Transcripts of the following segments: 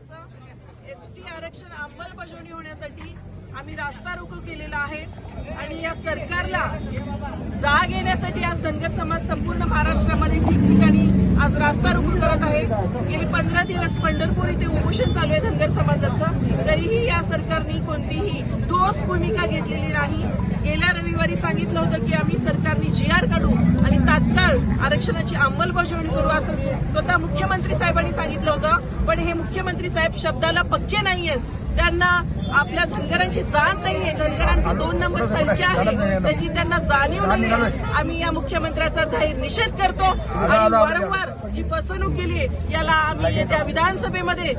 समाजाचं एसटी आरक्षण अंमलबजावणी होण्यासाठी आम्ही रास्ता रोको केलेला आहे आणि या सरकारला जाग येण्यासाठी आज धनगर समाज संपूर्ण महाराष्ट्रामध्ये ठिकठिकाणी आज रास्ता रोको करत आहे। गेली 15 दिवस पंढरपूर इथे उपोषण चालू आहे धनगर समाजाचं, तरीही या सरकारने कोणतीही ठोस भूमिका घेतलेली नाही। गेल्या रविवारी सांगितलं होतं की आम्ही सरकारने GR काढू आणि तात्काळ आरक्षणाची अंमलबजावणी करू असं स्वतः मुख्यमंत्री साहेबांनी सांगितलं होतं, पण हे मुख्यमंत्री साहेब शब्दाला पक्के नाहीयेत। त्यांना आपल्या धनगरांची जाण नाहीये, धनगरांचा 2 नंबर संख्या आहे त्याची त्यांना जाणीव नाहीये। आम्ही या मुख्यमंत्र्याचा जाहीर निषेध करतो आणि वारंवार जी फसवणूक केली याला आम्ही येत्या विधानसभेमध्ये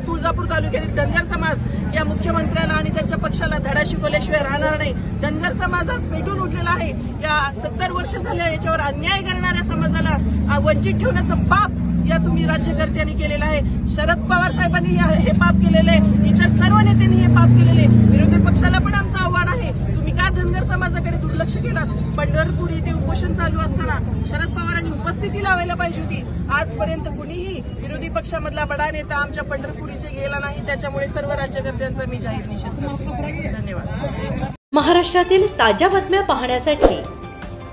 तुळजापूर तालुक्यातील धनगर समाज या मुख्यमंत्र्याला आणि त्यांच्या पक्षाला धडा शिकवल्याशिवाय राहणार नाही। धनगर समाज आज पेटून उठलेला आहे। या 70 वर्ष झाल्या याच्यावर अन्याय करणाऱ्या समाजाला वंचित ठेवण्याचं पाप या तुम्ही राज्यकर्त्यांनी केलेलं आहे। शरद पवार साहेबांनी हे पाप केलेलं आहे, इतर सर्व नेत्यांनी हे पाप केलेले आहे। विरोधी पक्षाला पण आमचं आव्हान आहे, तुम्ही का धनगर समाजाकडे दुर्लक्ष केलात? पंढरपूर इथे उपोषण चालू असताना शरद पवारांनी उपस्थिती लावायला पाहिजे होती। आजपर्यंत कुणीही विरोधी पक्षामधला बडा नेता आमच्या पंढरपूर इथे गेला नाही, त्याच्यामुळे सर्व राज्यकर्त्यांचा मी जाहीर निषेध करतो। धन्यवाद। महाराष्ट्रातील ताज्या बातम्या पाहण्यासाठी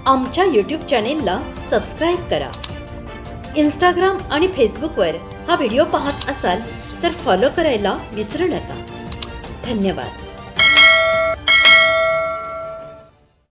आमच्या YouTube चॅनेलला सबस्क्राईब करा। इंस्टाग्राम आणि फेसबुकवर हा व्हिडिओ पाहत असाल तर फॉलो करायला विसरू नका। धन्यवाद।